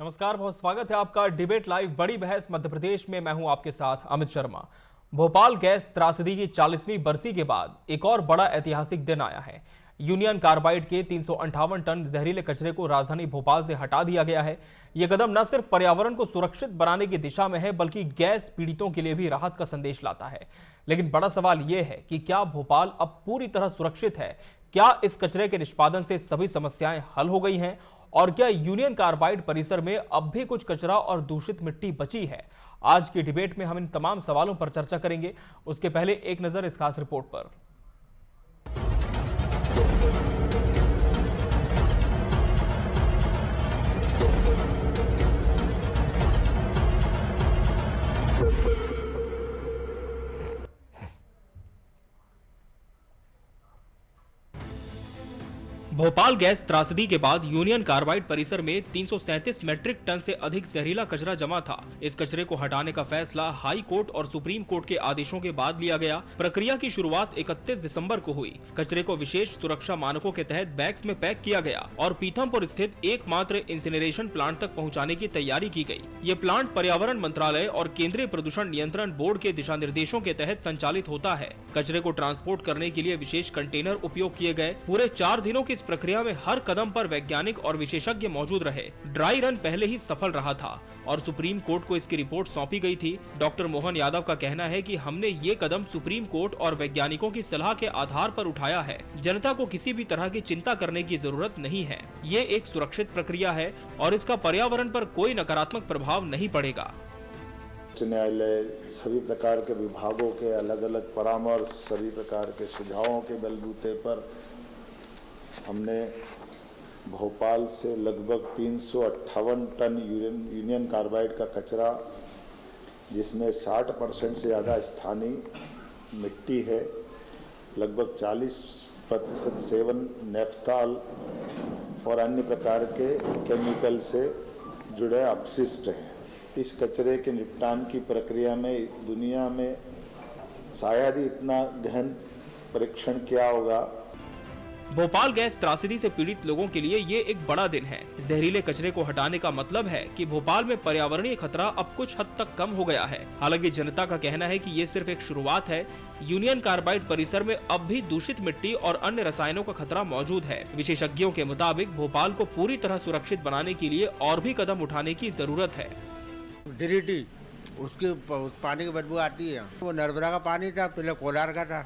नमस्कार, बहुत स्वागत है आपका डिबेट लाइव बड़ी बहस मध्य प्रदेश में। मैं हूं आपके साथ अमित शर्मा। भोपाल गैस त्रासदी की 40वीं बरसी के बाद एक और बड़ा ऐतिहासिक दिन आया है। यूनियन कार्बाइड के 358 टन जहरीले कचरे को राजधानी भोपाल से हटा दिया गया है। यह कदम न सिर्फ पर्यावरण को सुरक्षित बनाने की दिशा में है, बल्कि गैस पीड़ितों के लिए भी राहत का संदेश लाता है। लेकिन बड़ा सवाल यह है कि क्या भोपाल अब पूरी तरह सुरक्षित है? क्या इस कचरे के निष्पादन से सभी समस्याएं हल हो गई हैं? और क्या यूनियन कार्बाइड परिसर में अब भी कुछ कचरा और दूषित मिट्टी बची है? आज की डिबेट में हम इन तमाम सवालों पर चर्चा करेंगे। उसके पहले एक नजर इस खास रिपोर्ट पर। भोपाल गैस त्रासदी के बाद यूनियन कार्बाइड परिसर में 337 मीट्रिक टन से अधिक जहरीला कचरा जमा था। इस कचरे को हटाने का फैसला हाई कोर्ट और सुप्रीम कोर्ट के आदेशों के बाद लिया गया। प्रक्रिया की शुरुआत 31 दिसंबर को हुई। कचरे को विशेष सुरक्षा मानकों के तहत बैग्स में पैक किया गया और पीथमपुर स्थित एकमात्र इंसिनरेशन प्लांट तक पहुँचाने की तैयारी की गयी। ये प्लांट पर्यावरण मंत्रालय और केंद्रीय प्रदूषण नियंत्रण बोर्ड के दिशा निर्देशों के तहत संचालित होता है। कचरे को ट्रांसपोर्ट करने के लिए विशेष कंटेनर उपयोग किए गए। पूरे 4 दिनों की प्रक्रिया में हर कदम पर वैज्ञानिक और विशेषज्ञ मौजूद रहे। ड्राई रन पहले ही सफल रहा था और सुप्रीम कोर्ट को इसकी रिपोर्ट सौंपी गई थी। डॉक्टर मोहन यादव का कहना है कि हमने ये कदम सुप्रीम कोर्ट और वैज्ञानिकों की सलाह के आधार पर उठाया है। जनता को किसी भी तरह की चिंता करने की जरूरत नहीं है। ये एक सुरक्षित प्रक्रिया है और इसका पर्यावरण पर कोई नकारात्मक प्रभाव नहीं पड़ेगा। उच्च न्यायालय सभी प्रकार के विभागों के अलग अलग परामर्श, सभी प्रकार के सुझावों के बलबूते पर हमने भोपाल से लगभग 358 टन यूनियन कार्बाइड का कचरा, जिसमें 60% से ज़्यादा स्थानीय मिट्टी है, लगभग 40% सेवन नेफ्थॉल और अन्य प्रकार के केमिकल से जुड़े अपशिष्ट हैं। इस कचरे के निपटान की प्रक्रिया में दुनिया में शायद ही इतना गहन परीक्षण किया होगा। भोपाल गैस त्रासदी से पीड़ित लोगों के लिए ये एक बड़ा दिन है। जहरीले कचरे को हटाने का मतलब है कि भोपाल में पर्यावरणीय खतरा अब कुछ हद तक कम हो गया है। हालांकि जनता का कहना है कि ये सिर्फ एक शुरुआत है। यूनियन कार्बाइड परिसर में अब भी दूषित मिट्टी और अन्य रसायनों का खतरा मौजूद है। विशेषज्ञों के मुताबिक भोपाल को पूरी तरह सुरक्षित बनाने के लिए और भी कदम उठाने की जरूरत है। डीडीटी उसके पानी की बदबू आती है। वो नर्मदा का पानी था, पहले कोलार का था,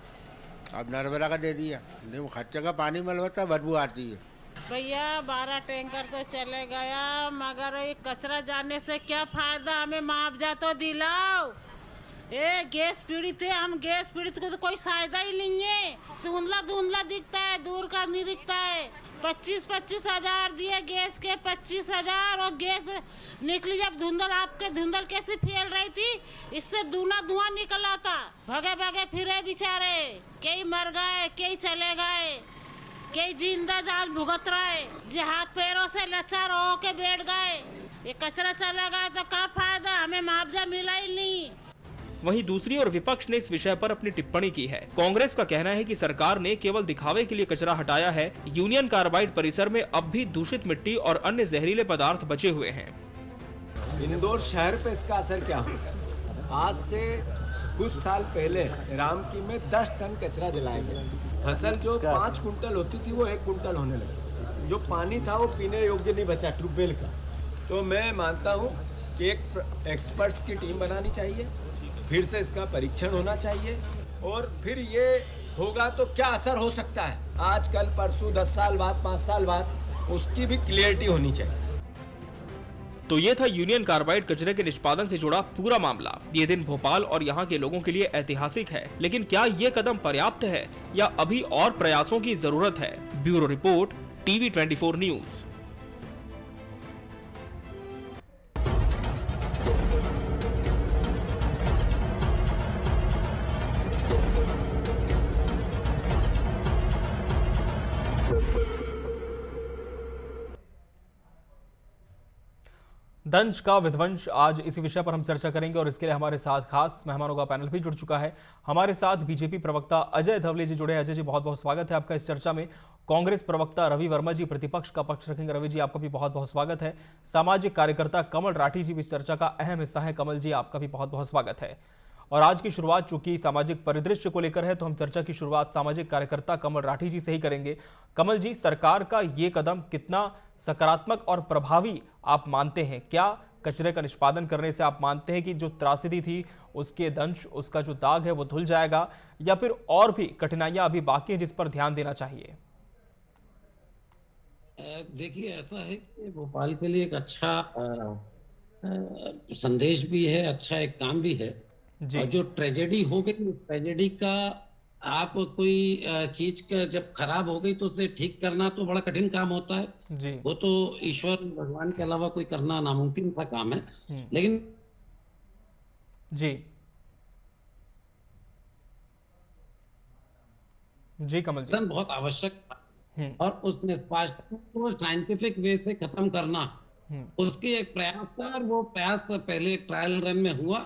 अब नर्मदा का दे दिया। नहीं, वो खच्चे का पानी मलबता बदबू आती है। भैया 12 टैंकर तो चले गया, मगर ये कचरा जाने से क्या फायदा? हमें मुआवजा तो दिलाओ। गैस पीड़ित है, हम गैस पीड़ित को तो कोई फायदा ही नहीं है। धुंधला धुंधला दिखता है, दूर का नहीं दिखता है। 25-25 हजार दिए गैस के, 25 हजार, और गैस निकली जब धुंधल, आपके धुंधल कैसे फैल रही थी, इससे दूना धुआं निकला था। भगे भगे फिरे बेचारे, कई मर गए, कई चले गए, कई जिंदा जान भुगत रहे, जो हाथ पैरों से लचार हो के बैठ गए। ये कचरा चला गया तो क्या फायदा? हमें मुआवजा मिला ही नहीं। वहीं दूसरी ओर विपक्ष ने इस विषय पर अपनी टिप्पणी की है। कांग्रेस का कहना है कि सरकार ने केवल दिखावे के लिए कचरा हटाया है। यूनियन कार्बाइड परिसर में अब भी दूषित मिट्टी और अन्य जहरीले पदार्थ बचे हुए हैं। इंदौर शहर पे इसका असर क्या हुआ? आज से कुछ साल पहले रामकी में 10 टन कचरा जलाया गया। फसल जो 5 कुंटल होती थी वो 1 कुंटल होने लगी। जो पानी था वो पीने योग्य नहीं बचा ट्यूबवेल का। तो मैं मानता हूँ कि एक एक्सपर्ट्स की टीम बनानी चाहिए, फिर से इसका परीक्षण होना चाहिए, और फिर ये होगा तो क्या असर हो सकता है आज कल परसों, 10 साल बाद, 5 साल बाद, उसकी भी क्लियरिटी होनी चाहिए। तो ये था यूनियन कार्बाइड कचरे के निष्पादन से जुड़ा पूरा मामला। ये दिन भोपाल और यहाँ के लोगों के लिए ऐतिहासिक है। लेकिन क्या ये कदम पर्याप्त है या अभी और प्रयासों की जरूरत है? Bureau report, TV 24 news. शतरंज का विध्वंस, आज इसी विषय पर हम चर्चा करेंगे और इसके लिए हमारे साथ खास मेहमानों का पैनल भी जुड़ चुका है। हमारे साथ बीजेपी प्रवक्ता अजय धवले जी जुड़े हैं। अजय जी, बहुत बहुत स्वागत है आपका इस चर्चा में। कांग्रेस प्रवक्ता रवि वर्मा जी प्रतिपक्ष का पक्ष रखेंगे। रवि जी, आपका भी बहुत बहुत स्वागत है। सामाजिक कार्यकर्ता कमल राठी जी भी इस चर्चा का अहम हिस्सा है। कमल जी, आपका भी बहुत बहुत स्वागत है। और आज की शुरुआत चूंकि सामाजिक परिदृश्य को लेकर है, तो हम चर्चा की शुरुआत सामाजिक कार्यकर्ता कमल राठी जी से ही करेंगे। कमल जी, सरकार का ये कदम कितना सकारात्मक और प्रभावी आप मानते हैं? क्या कचरे का निष्पादन करने से आप मानते हैं कि जो त्रासदी थी उसके दंश, उसका जो दाग है वो धुल जाएगा, या फिर और भी कठिनाइयां अभी बाकी हैं जिस पर ध्यान देना चाहिए? देखिए, ऐसा है कि भोपाल के लिए एक अच्छा संदेश भी है, अच्छा एक काम भी है। और जो ट्रेजेडी हो गई, ट्रेजेडी का आप कोई चीज का जब खराब हो गई तो उसे ठीक करना तो बड़ा कठिन काम होता है जी। वो तो ईश्वर भगवान के अलावा कोई करना नामुमकिन सा काम है। लेकिन जी कमल जी, बहुत आवश्यक और उस निष्पादन को साइंटिफिक वे से खत्म करना, उसकी एक प्रयास था। और वो प्रयास पहले ट्रायल रन में हुआ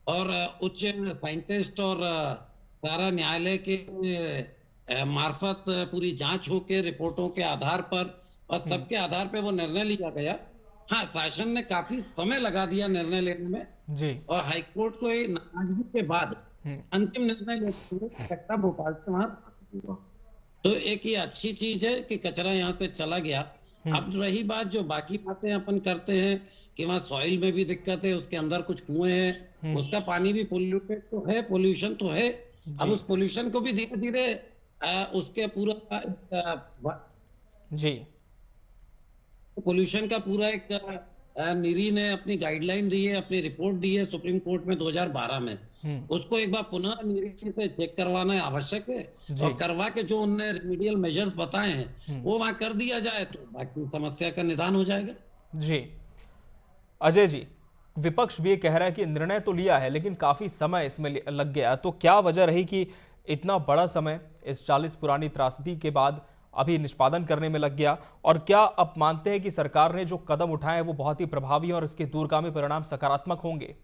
और उच्च साइंटिस्ट और सारा न्यायालय के मार्फत पूरी जांच होकर रिपोर्टों के आधार पर और सबके आधार पर वो निर्णय लिया गया। हाँ, शासन ने काफी समय लगा दिया निर्णय लेने में जी। और हाईकोर्ट को नाराजगी के बाद अंतिम निर्णय लेते हुए भोपाल से वहां, तो एक ये अच्छी चीज है कि कचरा यहाँ से चला गया। अब रही बात, जो बाकी बातें अपन करते हैं कि वहाँ सॉइल में भी दिक्कत है, उसके अंदर कुछ कुएं हैं, उसका पानी भी पोल्यूटेड तो है, पोल्यूशन तो है। अब उस पोल्यूशन को भी धीरे धीरे उसके पूरा जी पोल्यूशन का पूरा एक नीरी ने अपनी गाइडलाइन दी है, अपनी रिपोर्ट दी है सुप्रीम कोर्ट में 2012 में। उसको एक बार पुनः नीरी से चेक करवाना आवश्यक है और करवा के जो उनने रेमेडियल मेजर्स बताए हैं वो वहां कर दिया जाए तो बाकी समस्या का निदान हो जाएगा। जी अजय जी, विपक्ष भी ये कह रहा है कि निर्णय तो लिया है लेकिन काफी समय इसमें लग गया, तो क्या वजह रही कि इतना बड़ा समय इस 40 पुरानी त्रासदी के बाद अभी निष्पादन करने में लग गया? और क्या आप मानते हैं कि सरकार ने जो कदम उठाए वो बहुत ही प्रभावी और इसके दूरगामी परिणाम सकारात्मक होंगे?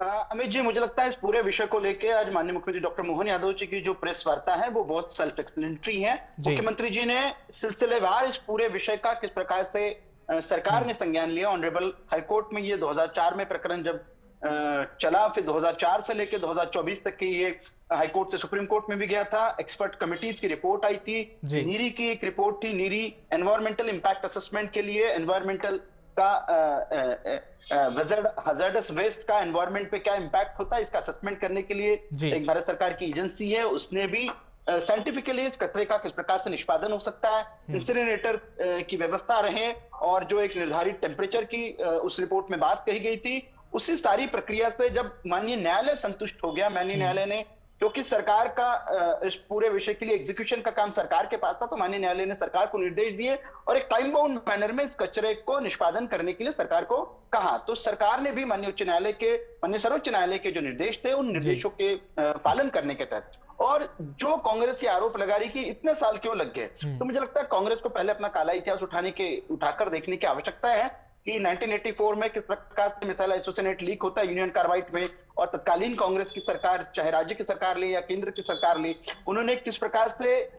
अमित जी, मुझे लगता है इस पूरे विषय को लेकर आज माननीय मुख्यमंत्री डॉक्टर मोहन यादव जी की जो प्रेस वार्ता है वो बहुत सेल्फ एक्सप्लेनेटरी है। मुख्यमंत्री जी ने सिलसिलेवार इस पूरे विषय का किस प्रकार से सरकार ने संज्ञान लिया। ऑनरेबल हाईकोर्ट में ये 2004 में प्रकरण जब चला, फिर 2004 से लेकर 2024 तक की ये हाईकोर्ट से सुप्रीम कोर्ट में भी गया था। एक्सपर्ट कमिटीज की रिपोर्ट आई थी, नीरी की एक रिपोर्ट थी, नीरी एनवायरमेंटल इंपैक्ट असेसमेंट के लिए एनवायरमेंटल का हजार्डस वेस्ट का एनवायरमेंट पे क्या इंपैक्ट होता है इसका असेसमेंट करने के लिए एक भारत सरकार की एजेंसी है, उसने भी साइंटिफिकली इस कचरे का किस प्रकार से निष्पादन हो सकता है, इंसिनरेटर की व्यवस्था रहे और जो एक निर्धारित टेम्परेचर की उस रिपोर्ट में बात कही गई थी, उसी सारी प्रक्रिया से जब माननीय न्यायालय संतुष्ट हो गया, माननीय न्यायालय ने, क्योंकि सरकार का इस पूरे विषय के लिए एग्जीक्यूशन का काम सरकार के पास था, तो माननीय न्यायालय ने सरकार को निर्देश दिए और एक टाइम बाउंड मैनर में इस कचरे को निष्पादन करने के लिए सरकार को कहा। तो सरकार ने भी माननीय उच्च न्यायालय के, माननीय सर्वोच्च न्यायालय के जो निर्देश थे उन निर्देशों के पालन करने के तहत, और जो कांग्रेस ये आरोप लगा रही कि इतने साल क्यों लग गए, तो मुझे लगता है कांग्रेस को पहले अपना काला इतिहास उठाकर देखने की आवश्यकता है कि 1984 में किस प्रकार से मिथाइल आइसोसिनेट लीक होता है यूनियन कार्बाइड में, और तत्कालीन कांग्रेस की सरकार, चाहे राज्य की सरकार ले या केंद्र की सरकार ले, उन्होंने किस प्रकार से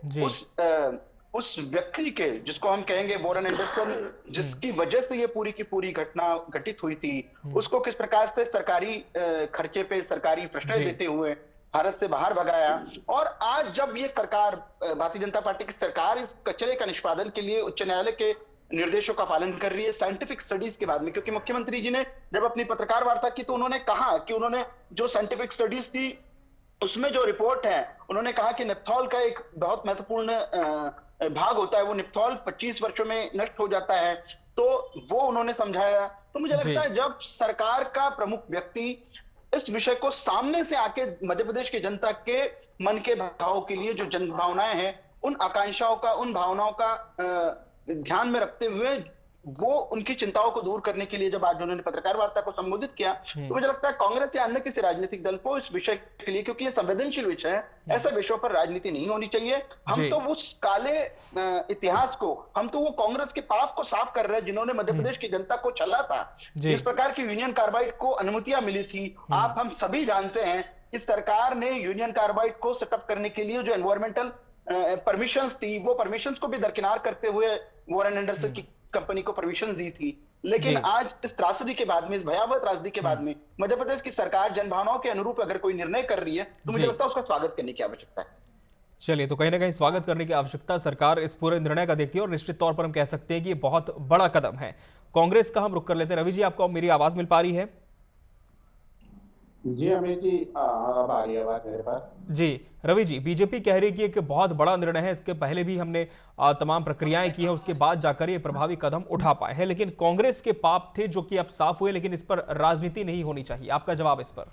उस व्यक्ति के, जिसको हम कहेंगे वॉरेन एंडरसन, जिसकी वजह से ये पूरी की पूरी घटना घटित हुई थी, उसको किस प्रकार से सरकारी खर्चे पे सरकारी प्रश्रय देते हुए भारत से बाहर भगाया। और आज जब ये सरकार, भारतीय जनता पार्टी की सरकार, इस कचरे का निष्पादन के लिए उच्च न्यायालय के निर्देशों का पालन कर रही है साइंटिफिक स्टडीज के बाद में, क्योंकि मुख्यमंत्री जी ने जब अपनी पत्रकार वार्ता की तो उन्होंने कहा कि उन्होंने जो साइंटिफिक स्टडीज थी उसमें जो रिपोर्ट है, उन्होंने कहा कि नेप्थॉल का एक बहुत महत्वपूर्ण भाग होता है, वो नेप्थॉल 25 वर्षों में नष्ट हो जाता है, तो वो उन्होंने समझाया। तो मुझे लगता है जब सरकार का प्रमुख व्यक्ति इस विषय को सामने से आके मध्य प्रदेश की जनता के मन के भाव के लिए, जो जन भावनाएं हैं, उन आकांक्षाओं का, उन भावनाओं का ध्यान में रखते हुए वो उनकी चिंताओं को दूर करने के लिए जब आज उन्होंने पत्रकार वार्ता को संबोधित किया, तो मुझे लगता है कांग्रेस या अन्य किसी राजनीतिक दल को इस विषय के लिए, क्योंकि ये संवेदनशील विषय है, ऐसे विषयों पर राजनीति नहीं होनी चाहिए। हम तो उस काले इतिहास को, हम तो वो कांग्रेस के पाप को साफ कर रहे हैं जिन्होंने मध्य प्रदेश की जनता को छला था। इस प्रकार की यूनियन कार्बाइड को अनुमतियां मिली थी। आप हम सभी जानते हैं कि सरकार ने यूनियन कार्बाइड को सेटअप करने के लिए जो एनवायरमेंटल परमिशंस थी, वो परमिशंस को भी दरकिनार करते हुए वॉरेन एंडरसन की कंपनी को परमिशन दी थी। लेकिन आज इस त्रासदी के बाद में, इस भयावह त्रासदी के बाद में मध्य प्रदेश की सरकार जनभावनाओं के अनुरूप अगर कोई निर्णय कर रही है तो मुझे लगता है उसका स्वागत करने की आवश्यकता है। चलिए, तो कहीं ना कहीं स्वागत करने की आवश्यकता सरकार इस पूरे निर्णय का देखती है और निश्चित तौर पर हम कह सकते हैं कि ये बहुत बड़ा कदम है। कांग्रेस का हम रुख कर लेते हैं। रवि जी, आपको मेरी आवाज मिल पा रही है? जी अमित जी, अब आ रही है आवाज मेरे पास। जी रवि जी, बीजेपी कह रही है कि एक बहुत बड़ा निर्णय है, इसके पहले भी हमने तमाम प्रक्रियाएं की हैं, उसके बाद जाकर ये प्रभावी कदम उठा पाए हैं, लेकिन कांग्रेस के पाप थे जो कि अब साफ हुए, लेकिन इस पर राजनीति नहीं होनी चाहिए। आपका जवाब इस पर?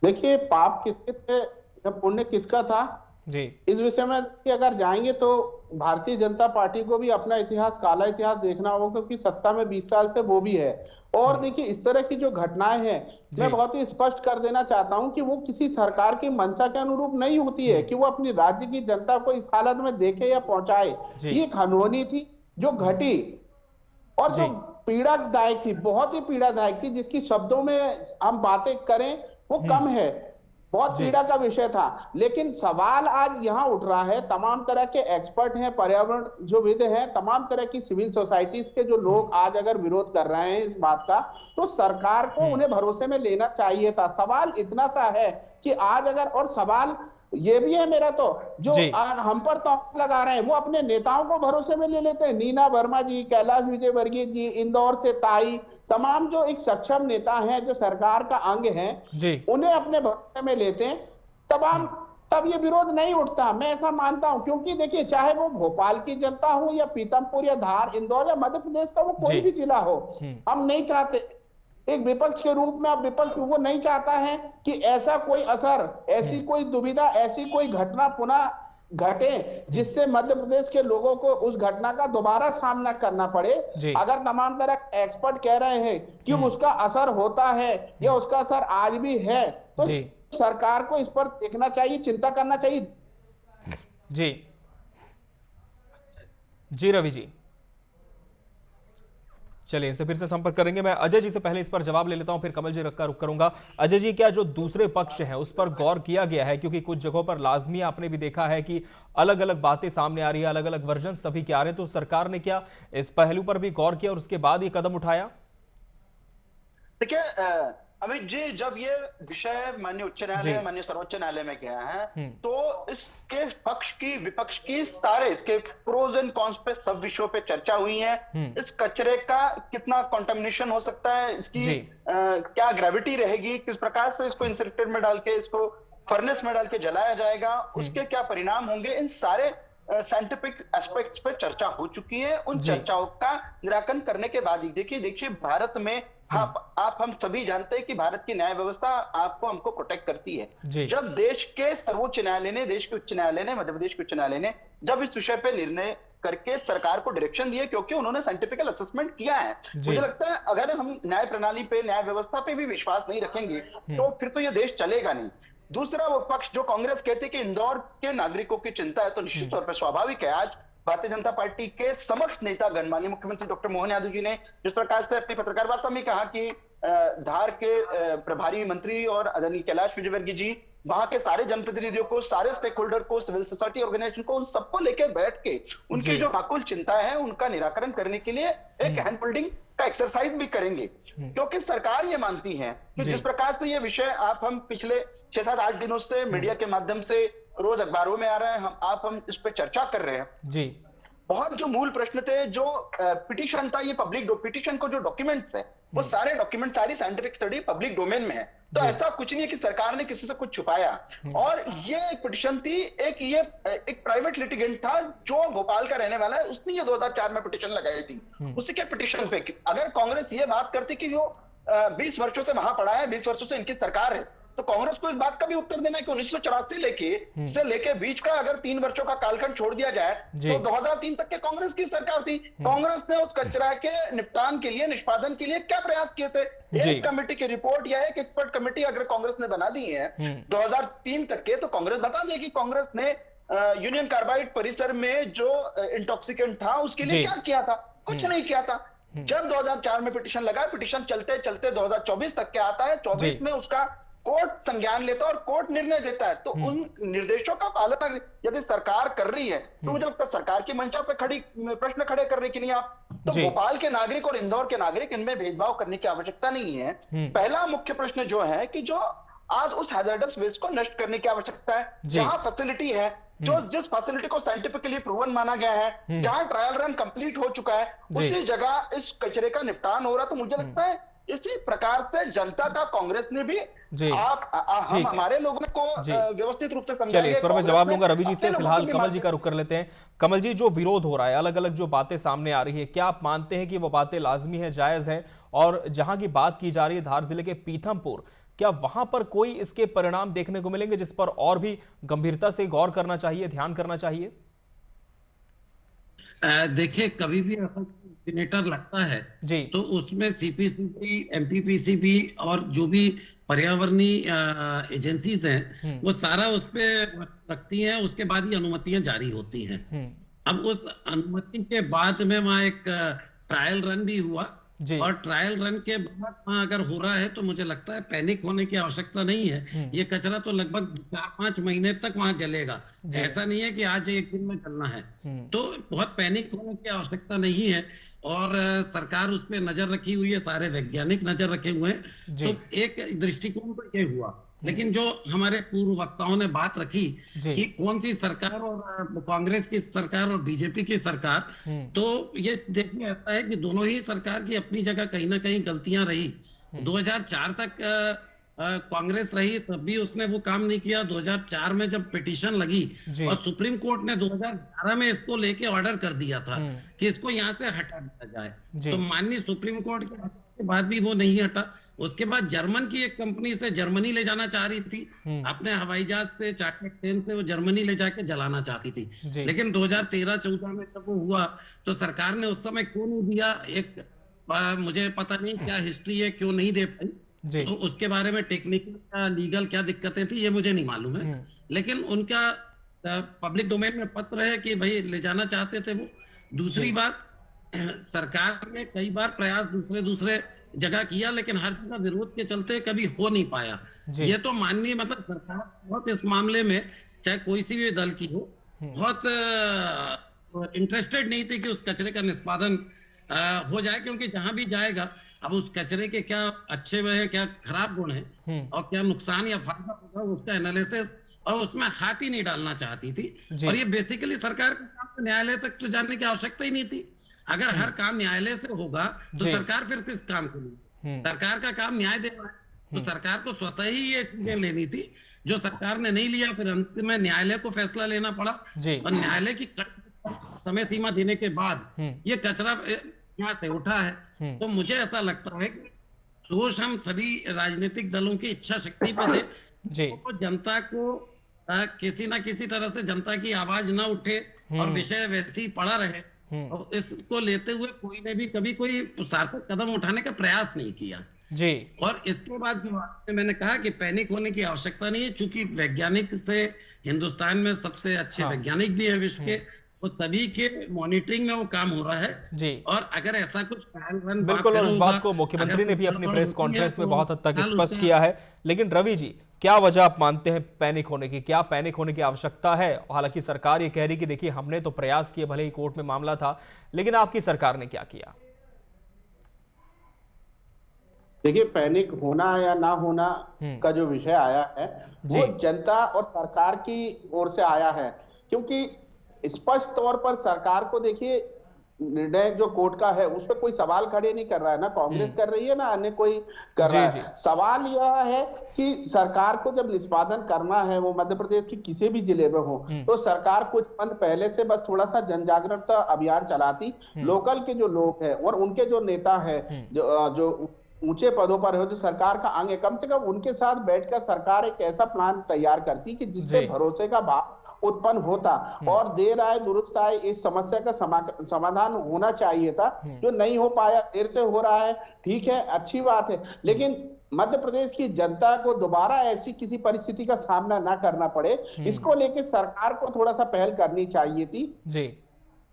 देखिए, पाप किसके थे, पुण्य किसका था जी, इस विषय में अगर जाएंगे तो भारतीय जनता पार्टी को भी अपना इतिहास, काला इतिहास देखना होगा, क्योंकि सत्ता में 20 साल से वो भी है। और देखिए, इस तरह की जो घटनाएं हैं, मैं बहुत ही स्पष्ट कर देना चाहता हूं कि वो किसी सरकार की मंशा के अनुरूप नहीं होती है कि वो अपनी राज्य की जनता को इस हालत में देखे या पहुंचाए। ये एक अनहोनी थी जो घटी और जो पीड़ादायक थी, बहुत ही पीड़ादायक थी, जिसकी शब्दों में हम बातें करें वो कम है। बहुत पीड़ा का विषय था। लेकिन सवाल आज यहाँ उठ रहा है, तमाम तरह के एक्सपर्ट हैं, पर्यावरण जो विद हैं, तमाम तरह की सिविल सोसाइटीज के जो लोग आज अगर विरोध कर रहे हैं इस बात का, तो सरकार को उन्हें भरोसे में लेना चाहिए था। सवाल इतना सा है कि आज अगर, और सवाल ये भी है मेरा, तो जो हम पर तो लगा रहे हैं वो अपने नेताओं को भरोसे में ले लेते हैं। नीना वर्मा जी, कैलाश विजयवर्गीय जी, इंदौर से ताई, तमाम जो एक सक्षम नेता हैं जो सरकार का अंग हैं, उन्हें अपने भरोसे में लेते हैं, तब ये विरोध नहीं उठता। मैं ऐसा मानता हूं, क्योंकि देखिए, चाहे वो भोपाल की जनता हो या पीतमपुर या धार, इंदौर या मध्य प्रदेश का वो कोई भी जिला हो, हम नहीं चाहते, एक विपक्ष के रूप में अब विपक्ष वो नहीं चाहता है कि ऐसा कोई असर, ऐसी कोई दुविधा, ऐसी कोई घटना पुनः घटे जिससे मध्य प्रदेश के लोगों को उस घटना का दोबारा सामना करना पड़े। अगर तमाम तरह एक्सपर्ट कह रहे हैं कि उसका असर होता है या उसका असर आज भी है, तो सरकार को इस पर देखना चाहिए, चिंता करना चाहिए। जी रवि जी, चलिए इनसे फिर से संपर्क करेंगे। मैं अजय जी से पहले इस पर जवाब ले लेता हूं, फिर कमल जी रखकर रुक करूंगा। अजय जी, क्या जो दूसरे पक्ष है उस पर गौर किया गया है? क्योंकि कुछ जगहों पर लाजमी आपने भी देखा है कि अलग अलग बातें सामने आ रही है, अलग अलग वर्जन सभी के आ रहे हैं, तो सरकार ने क्या इस पहलू पर भी गौर किया और उसके बाद ये कदम उठाया? देखिए अमित जी, जब ये विषय माननीय उच्च न्यायालय, माननीय सर्वोच्च न्यायालय में गया है, तो इसके पक्ष की, विपक्ष की, सारे इसके प्रोज एंड कॉन्स पे सब विषयों पे चर्चा हुई है। इस कचरे का कितना कंटामिनेशन हो सकता है, इसकी क्या ग्रेविटी रहेगी, किस प्रकार से इसको इंसिनरेटर में डाल के, इसको फर्नेस में डाल के जलाया जाएगा, उसके क्या परिणाम होंगे, इन सारे साइंटिफिक एस्पेक्ट्स पे चर्चा हो चुकी है। उन चर्चाओं का निराकरण करने के बाद ही देखिए भारत में, आप हम सभी जानते हैं कि भारत की न्याय व्यवस्था आपको हमको प्रोटेक्ट करती है। जब देश के सर्वोच्च न्यायालय ने, देश के उच्च न्यायालय ने, मध्य प्रदेश के उच्च न्यायालय ने जब इस विषय पे निर्णय करके सरकार को डायरेक्शन दिए, क्योंकि उन्होंने साइंटिफिकल असेसमेंट किया है, मुझे लगता है अगर हम न्याय प्रणाली पे, न्याय व्यवस्था पे भी विश्वास नहीं रखेंगे तो फिर तो यह देश चलेगा नहीं। दूसरा वो पक्ष जो कांग्रेस कहते कि इंदौर के नागरिकों की चिंता है, तो निश्चित तौर पर स्वाभाविक है। आज भारतीय जनता पार्टी के समक्ष नेतागण, माननीय मुख्यमंत्री डॉक्टर मोहन यादव जी ने जिस प्रकार से अपनी पत्रकार वार्ता में कहा कि धार के प्रभारी मंत्री और आदरणीय कैलाश विजयवर्गीय जी वहां के सारे जनप्रतिनिधियों को, सारे स्टेक होल्डर को, सिविल सोसाइटी ऑर्गेनाइजेशन को, उन सबको लेके बैठ के उनकी जो आकुल चिंता है उनका निराकरण करने के लिए एक हैंड होल्डिंग का एक्सरसाइज भी करेंगे। क्योंकि सरकार ये मानती है कि जिस प्रकार से ये विषय हम पिछले 6-7-8 दिनों से मीडिया के माध्यम से रोज अखबारों में आ रहे हैं, हम इस पे चर्चा कर रहे हैं। बहुत जो मूल प्रश्न थे, जो पिटीशन था, ये पब्लिक पिटीशन को जो डॉक्यूमेंट्स है वो सारे डॉक्यूमेंट, सारी साइंटिफिक स्टडी पब्लिक डोमेन में है। तो ऐसा कुछ नहीं है कि सरकार ने किसी से कुछ छुपाया। और ये एक पिटीशन थी, एक प्राइवेट लिटिगेंट था जो भोपाल का रहने वाला है, उसने ये 2004 में पिटीशन लगाई थी। उसी के पिटीशन पे अगर कांग्रेस ये बात करती कि वो 20 वर्षों से वहां पड़ा है, 20 वर्षों से इनकी सरकार है, तो कांग्रेस को इस बात का भी उत्तर देना है कि 1984 से लेके बीच का अगर 3 वर्षों का कालखंड छोड़ दिया जाए तो 2003 तक के कांग्रेस की सरकार थी। कांग्रेस ने उस कचरा के निपटान के लिए, निष्पादन के लिए क्या प्रयास किए थे? एक कमेटी की रिपोर्ट या एक एक्सपर्ट कमेटी अगर कांग्रेस ने बना दी है 2003 तक के, तो कांग्रेस बता दे कि कांग्रेस ने यूनियन कार्बाइड परिसर में जो इंटॉक्सिकेंट था उसके लिए क्या किया था? कुछ नहीं किया था। जब 2004 में पिटीशन लगा, पिटीशन चलते चलते 2024 तक के आता है, 24 में उसका कोर्ट संज्ञान लेता है और कोर्ट निर्णय देता है। तो उन निर्देशों का पालन यदि सरकार कर रही है तो मुझे लगता है सरकार की मंशा पे प्रश्न खड़े कर रहे कि नहीं आप, तो भोपाल के नागरिक और इंदौर के नागरिक, इनमें भेदभाव करने की आवश्यकता नहीं है। पहला मुख्य प्रश्न जो है कि जो आज उस हैजर्डस वेस्ट को नष्ट करने की आवश्यकता है, जहां फैसिलिटी है, जो जिस फैसिलिटी को साइंटिफिकली प्रूवन माना गया है, जहां ट्रायल रन कंप्लीट हो चुका है, उसी जगह इस कचरे का निपटान हो रहा। तो मुझे लगता है इसी प्रकार से जनता का कांग्रेस ने भी हम हमारे लोगों को व्यवस्थित रूप से समझाया। चलिए, इस पर मैं जवाब लूंगा रवि जी से। फिलहाल कमल जी का रुख कर लेते हैं। कमल जी, जो विरोध हो रहा है, अलग अलग जो बातें सामने आ रही है, क्या आप मानते हैं कि वो बातें लाजमी है, जायज है? और जहां की बात की जा रही है धार जिले के पीथमपुर, क्या वहां पर कोई इसके परिणाम देखने को मिलेंगे जिस पर और भी गंभीरता से गौर करना चाहिए, ध्यान करना चाहिए? देखिए, कभी भी इंसिनेटर लगता है जी, तो उसमें सीपीसीबी, एमपीपीसीबी और जो भी पर्यावरणीय एजेंसीज हैं वो सारा उस पे रखती हैं। उसके बाद ही अनुमतियां जारी होती हैं। अब उस अनुमति के बाद में वहाँ एक ट्रायल रन भी हुआ और ट्रायल रन के बाद वहाँ अगर हो रहा है तो मुझे लगता है पैनिक होने की आवश्यकता नहीं है। ये कचरा तो लगभग 4-5 महीने तक वहाँ जलेगा, ऐसा नहीं है कि आज एक दिन में जलना है। तो बहुत पैनिक होने की आवश्यकता नहीं है और सरकार उस पर नजर रखी हुई है, सारे वैज्ञानिक नजर रखे हुए हैं। तो एक दृष्टिकोण तो ये हुआ, लेकिन जो हमारे पूर्व वक्ताओं ने बात रखी कि कौन सी सरकार, और कांग्रेस की सरकार और बीजेपी की सरकार, तो ये देखिए ऐसा है कि दोनों ही सरकार की अपनी जगह कहीं ना कहीं गलतियां रही। 2004 तक कांग्रेस रही, तब भी उसने वो काम नहीं किया। 2004 में जब पिटीशन लगी और सुप्रीम कोर्ट ने 2011 में इसको लेके ऑर्डर कर दिया था कि इसको यहाँ से हटा दिया जाए, तो माननीय सुप्रीम कोर्ट के बाद भी वो नहीं हटा। उसके बाद जर्मन की एक कंपनी से जर्मनी ले जाना चाह रही थी, अपने हवाई जहाज से, चार्टर्ड ट्रेन से वो जर्मनी ले जाके जलाना चाहती थी। लेकिन 2013-14 में जब वो हुआ तो सरकार ने उस समय क्यों नहीं दिया, एक मुझे पता नहीं क्या हिस्ट्री है, क्यों नहीं दे पाई। तो उसके बारे में टेक्निकल या लीगल क्या दिक्कतें थी ये मुझे नहीं मालूम है, लेकिन उनका पब्लिक डोमेन में पत्र है कि भाई ले जाना चाहते थे वो। दूसरी बात, सरकार ने कई बार प्रयास दूसरे जगह किया, लेकिन हर जगह विरोध के चलते कभी हो नहीं पाया। ये तो माननीय, मतलब सरकार बहुत इस मामले में, चाहे कोई सी भी दल की हो, बहुत इंटरेस्टेड नहीं थी कि उस कचरे का निष्पादन हो जाए, क्योंकि जहां भी जाएगा, अब उस कचरे के क्या अच्छे वे हैं, क्या खराब गुण हैं और क्या नुकसान या फायदा होगा, उसका एनालिसिस, और उसमें हाथ ही नहीं डालना चाहती थी। और ये बेसिकली सरकार के काम, न्यायालय तक तो जाने की आवश्यकता ही नहीं थी। अगर हर काम न्यायालय से होगा तो सरकार फिर किस काम के लिए? सरकार का काम न्याय देना है, तो सरकार को स्वतः ही ये चीजें लेनी थी, जो सरकार ने नहीं लिया। फिर अंत में न्यायालय को फैसला लेना पड़ा और न्यायालय की समय सीमा देने के बाद ये कचरा यहाँ से उठा है। तो मुझे ऐसा लगता है कि दोष हम सभी राजनीतिक दलों की इच्छा शक्ति पर दे, तो जनता को किसी ना किसी तरह से जनता की आवाज ना उठे और विषय वैसे ही पड़ा रहे, और इसको लेते हुए कोई ने भी कभी कोई सार्थक कदम उठाने का प्रयास नहीं किया जी। और इसके बाद जो मैंने कहा कि पैनिक होने की आवश्यकता नहीं है, चूंकि वैज्ञानिक से हिंदुस्तान में सबसे अच्छे वैज्ञानिक भी है विश्व के, तो सभी के मॉनिटरिंग में वो काम हो रहा है जी। और अगर ऐसा कुछ बिल्कुल, और इस बात को मुख्यमंत्री ने भी अपनी प्रेस कॉन्फ्रेंस में बहुत हद तक स्पष्ट किया है। लेकिन रवि जी, क्या वजह आप मानते हैं पैनिक होने की? क्या पैनिक होने की आवश्यकता है? हालांकि सरकार ये कह रही कि देखिए हमने तो प्रयास किए, भले ही कोर्ट में मामला था, लेकिन आपकी सरकार ने क्या किया? देखिए, पैनिक होना या ना होना का जो विषय आया है वो जनता और सरकार की ओर से आया है, क्योंकि स्पष्ट तौर पर सरकार को, देखिए, निर्णय जो कोर्ट का है उस पर कोई सवाल खड़े नहीं कर रहा है, ना कांग्रेस कर रही है ना अन्य कोई कर रहा है। सवाल यह है कि सरकार को जब निष्पादन करना है, वो मध्य प्रदेश के किसी भी जिले में हो, तो सरकार कुछ मंथ पहले से बस थोड़ा सा जन जागरूकता अभियान चलाती, लोकल के जो लोग हैं और उनके जो नेता हैं, जो ऊंचे पदों पर हो, जो सरकार का अंग है, कम से कम उनके साथ बैठकर सरकार एक ऐसा प्लान तैयार करती कि जिससे भरोसे का भाव उत्पन्न होता। और देर आए दुरुस्त आए, इस समस्या का समाधान होना चाहिए था, जो नहीं हो पाया, देर से हो रहा है, ठीक है, अच्छी बात है, लेकिन मध्य प्रदेश की जनता को दोबारा ऐसी किसी परिस्थिति का सामना ना करना पड़े, इसको लेके सरकार को थोड़ा सा पहल करनी चाहिए थी। जी,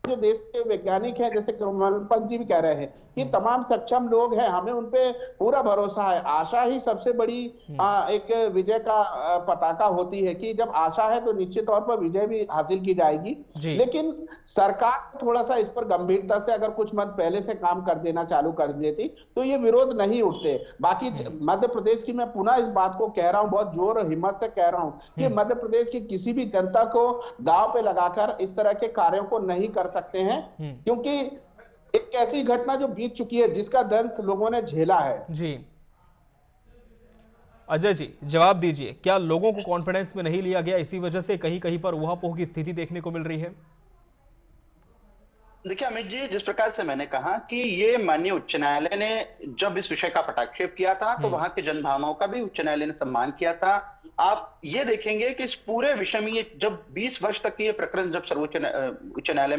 जो देश के वैज्ञानिक हैं, जैसे कमलपंत जी भी कह रहे हैं, कि तमाम सक्षम लोग हैं, हमें उन पे पूरा भरोसा है। आशा ही सबसे बड़ी एक विजय का पताका होती है, कि जब आशा है तो निश्चित तौर पर विजय भी हासिल की जाएगी। लेकिन सरकार थोड़ा सा इस पर गंभीरता से अगर कुछ मत पहले से काम कर देना चालू कर देती तो ये विरोध नहीं उठते। बाकी मध्य प्रदेश की मैं पुनः इस बात को कह रहा हूँ, बहुत जोर और हिम्मत से कह रहा हूँ, कि मध्य प्रदेश की किसी भी जनता को दांव पे लगाकर इस तरह के कार्यों को नहीं कर सकते हैं, क्योंकि एक ऐसी घटना जो बीत चुकी है, जिसका दंश लोगों ने झेला है। जी, अजय जी जवाब दीजिए, क्या लोगों को कॉन्फिडेंस में नहीं लिया गया, इसी वजह से कहीं कहीं पर ऊहापोह की स्थिति देखने को मिल रही है? देखिए अमित जी, जिस प्रकार से मैंने कहा कि ये माननीय उच्च न्यायालय ने जब इस विषय का पटाक्षेप किया था तो वहां के जनभावनाओं का भी उच्च न्यायालय ने सम्मान किया था। आप ये देखेंगे कि इस पूरे विषय में ये जब 20 वर्ष तक ये प्रकरण जब सर्वोच्च न्यायालय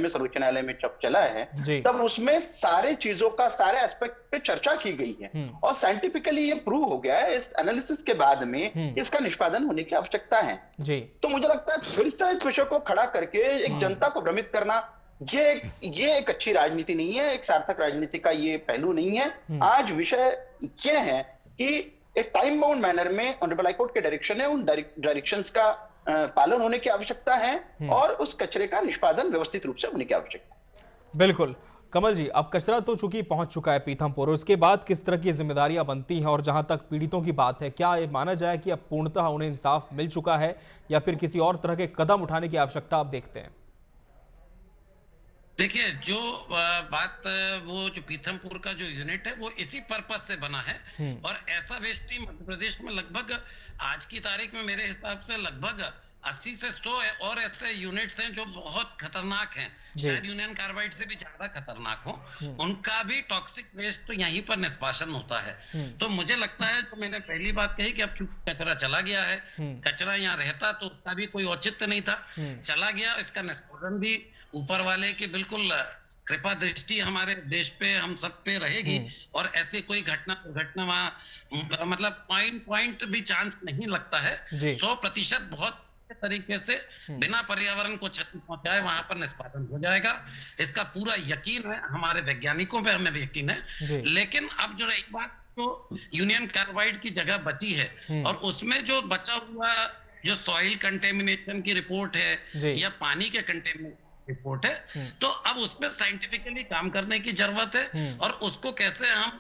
में जब चला है, तब उसमें सारे चीजों का, सारे एस्पेक्ट पे चर्चा की गई है और साइंटिफिकली ये प्रूव हो गया है। इस एनालिसिस के बाद में इसका निष्पादन होने की आवश्यकता है। तो मुझे लगता है फिर से इस विषय को खड़ा करके एक जनता को भ्रमित करना, ये एक अच्छी राजनीति नहीं है, एक सार्थक राजनीति का ये पहलू नहीं है। आज विषय ये है कि एक टाइम बाउंड मैनर में ऑनरेबल हाई कोर्ट के डायरेक्शन है, उन डायरेक्शंस का पालन होने की आवश्यकता है और उस कचरे का निष्पादन व्यवस्थित रूप से होने की आवश्यकता है। बिल्कुल कमल जी, अब कचरा तो चूंकि पहुंच चुका है पीथमपुर, उसके बाद किस तरह की जिम्मेदारियां बनती हैं, और जहां तक पीड़ितों की बात है, क्या ये माना जाए कि अब पूर्णतः उन्हें इंसाफ मिल चुका है या फिर किसी और तरह के कदम उठाने की आवश्यकता आप देखते हैं? देखिए, जो बात वो जो पीथमपुर का जो यूनिट है वो इसी पर्पज से बना है और ऐसा वेस्ट मध्य प्रदेश में लगभग आज की तारीख में मेरे हिसाब से लगभग 80 से 100 और ऐसे यूनिट्स हैं जो बहुत खतरनाक हैं, शायद यूनियन कार्बाइड से भी ज्यादा खतरनाक हो। उनका भी टॉक्सिक वेस्ट तो यहीं पर निष्पादन होता है। तो मुझे लगता है, तो मैंने पहली बात कही कि अब चूंकि कचरा चला गया है, कचरा यहाँ रहता तो उसका भी कोई औचित्य नहीं था, चला गया, इसका निष्पादन भी ऊपर वाले की बिल्कुल कृपा दृष्टि हमारे देश पे, हम सब पे रहेगी और ऐसे कोई घटना वहां मतलब पॉइंट भी चांस नहीं लगता है। 100% बहुत तरीके से बिना पर्यावरण को क्षति पहुंचाए वहां पर निष्पादन हो जाएगा, इसका पूरा यकीन है, हमारे वैज्ञानिकों पे हमें यकीन है। लेकिन अब जो एक बात, तो यूनियन कार्बाइड की जगह बची है और उसमें जो बचा हुआ जो सॉइल कंटेमिनेशन की रिपोर्ट है या पानी के कंटेमिनेशन रिपोर्ट है, तो अब उसमें साइंटिफिकली काम करने की जरूरत है और उसको कैसे हम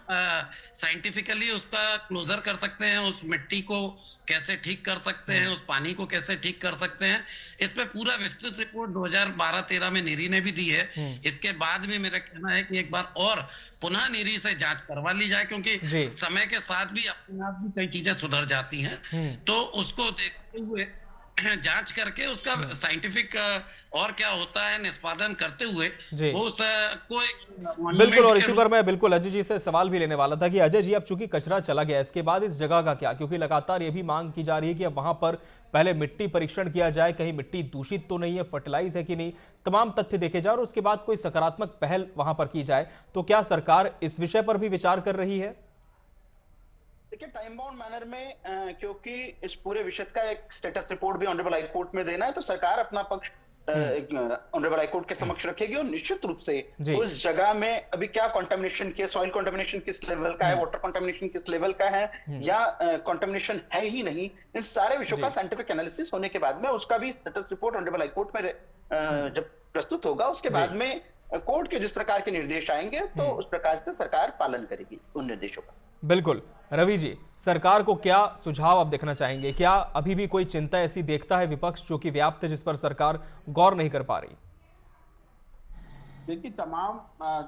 साइंटिफिकली उसका क्लोजर कर सकते हैं, उस मिट्टी को कैसे ठीक कर सकते हैं, उस पानी को कैसे ठीक कर सकते हैं, इस पे पूरा विस्तृत रिपोर्ट 2012-13 में नीरी ने भी दी है। इसके बाद भी मेरा कहना है कि एक बार और पुनः नीरी से जांच करवा ली जाए, क्योंकि समय के साथ भी अपने आप भी कई चीजें सुधर जाती हैं, तो उसको देखते हुए जांच करके उसका साइंटिफिक और क्या होता है निष्पादन करते हुए उसको बिल्कुल। और इसी पर मैं बिल्कुल अजय जी से सवाल भी लेने वाला था कि अजय जी, अब चूंकि कचरा चला गया, इसके बाद इस जगह का क्या, क्योंकि लगातार ये भी मांग की जा रही है कि अब वहां पर पहले मिट्टी परीक्षण किया जाए, कहीं मिट्टी दूषित तो नहीं है, फर्टिलाइज है कि नहीं, तमाम तथ्य देखे जाए और उसके बाद कोई सकारात्मक पहल वहां पर की जाए। तो क्या सरकार इस विषय पर भी विचार कर रही है? देखिए, टाइम बाउंड मैनर में क्योंकि इस पूरे विषय का एक स्टेटस रिपोर्ट भी ऑनरेबल हाई कोर्ट में देना है, तो सरकार अपना पक्ष ऑनरेबल हाई कोर्ट के समक्ष रखेगी और निश्चित रूप से उस जगह में अभी क्या कंटामिनेशन किया, सॉइल कंटामिनेशन किस लेवल का है, वाटर कंटामिनेशन किस लेवल का है या कंटामिनेशन है ही नहीं, इन सारे विषयों का साइंटिफिक एनालिसिस होने के बाद में उसका भी status report honourable high court में जब प्रस्तुत होगा, उसके बाद में कोर्ट के जिस प्रकार के निर्देश आएंगे तो उस प्रकार से सरकार पालन करेगी उन निर्देशों का। बिल्कुल। रवि जी, सरकार को क्या सुझाव आप देखना चाहेंगे? क्या अभी भी कोई चिंता ऐसी देखता है विपक्ष जो कि व्याप्त है, जिस पर सरकार गौर नहीं कर पा रही? देखिए, तमाम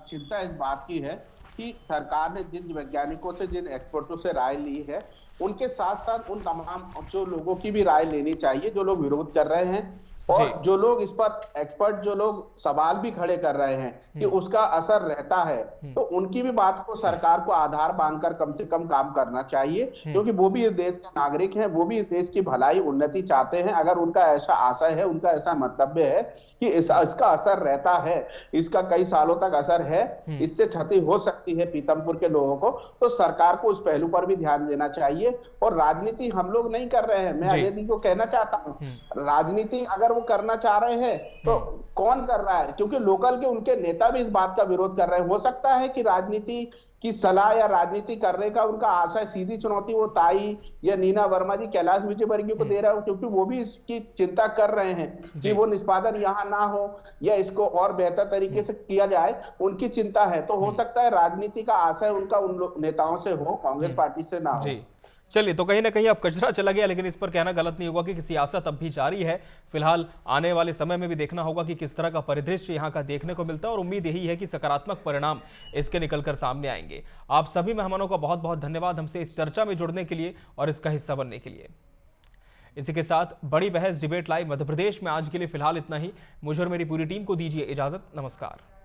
चिंता इस बात की है कि सरकार ने जिन वैज्ञानिकों से, जिन एक्सपर्टों से राय ली है, उनके साथ साथ उन तमाम जो लोगों की भी राय लेनी चाहिए जो लोग विरोध कर रहे हैं, और जो लोग इस पर एक्सपर्ट जो लोग सवाल भी खड़े कर रहे हैं कि उसका असर रहता है, तो उनकी भी बात को सरकार को आधार मानकर कम से कम काम करना चाहिए, क्योंकि वो भी इस देश के नागरिक हैं, वो भी इस देश की भलाई उन्नति चाहते हैं। अगर उनका ऐसा आशय है, उनका ऐसा मंतव्य है कि इसका असर रहता है, इसका कई सालों तक असर है, इससे क्षति हो सकती है पीतमपुर के लोगों को, तो सरकार को उस पहलू पर भी ध्यान देना चाहिए। और राजनीति हम लोग नहीं कर रहे हैं, मैं अजय जी को कहना चाहता हूँ, राजनीति अगर वो करना चाह रहे हैं तो कौन कर रहा है, क्योंकि लोकल के उनके नेता भी इस बात का विरोध कर रहे हैं। हो सकता है कि राजनीति की सलाह या राजनीति करने का उनका आशय सीधी चुनौती वो ताई या नीना वर्मा जी कैलाश विजयवर्गीय को दे रहा हो, क्योंकि वो भी इसकी चिंता कर रहे हैं कि वो निष्पादन यहाँ ना हो या इसको और बेहतर तरीके से किया जाए, उनकी चिंता है। तो हो सकता है राजनीति का आशय उनका उन नेताओं से हो, कांग्रेस पार्टी से ना हो। चलिए, तो कहीं ना कहीं अब कचरा चला गया, लेकिन इस पर कहना गलत नहीं होगा कि सियासत अब भी जारी है। फिलहाल आने वाले समय में भी देखना होगा कि किस तरह का परिदृश्य यहाँ का देखने को मिलता है, और उम्मीद यही है कि सकारात्मक परिणाम इसके निकलकर सामने आएंगे। आप सभी मेहमानों का बहुत बहुत धन्यवाद हमसे इस चर्चा में जुड़ने के लिए और इसका हिस्सा बनने के लिए। इसी के साथ बड़ी बहस डिबेट लाइव मध्य प्रदेश में आज के लिए फिलहाल इतना ही। मुझे और मेरी पूरी टीम को दीजिए इजाजत। नमस्कार।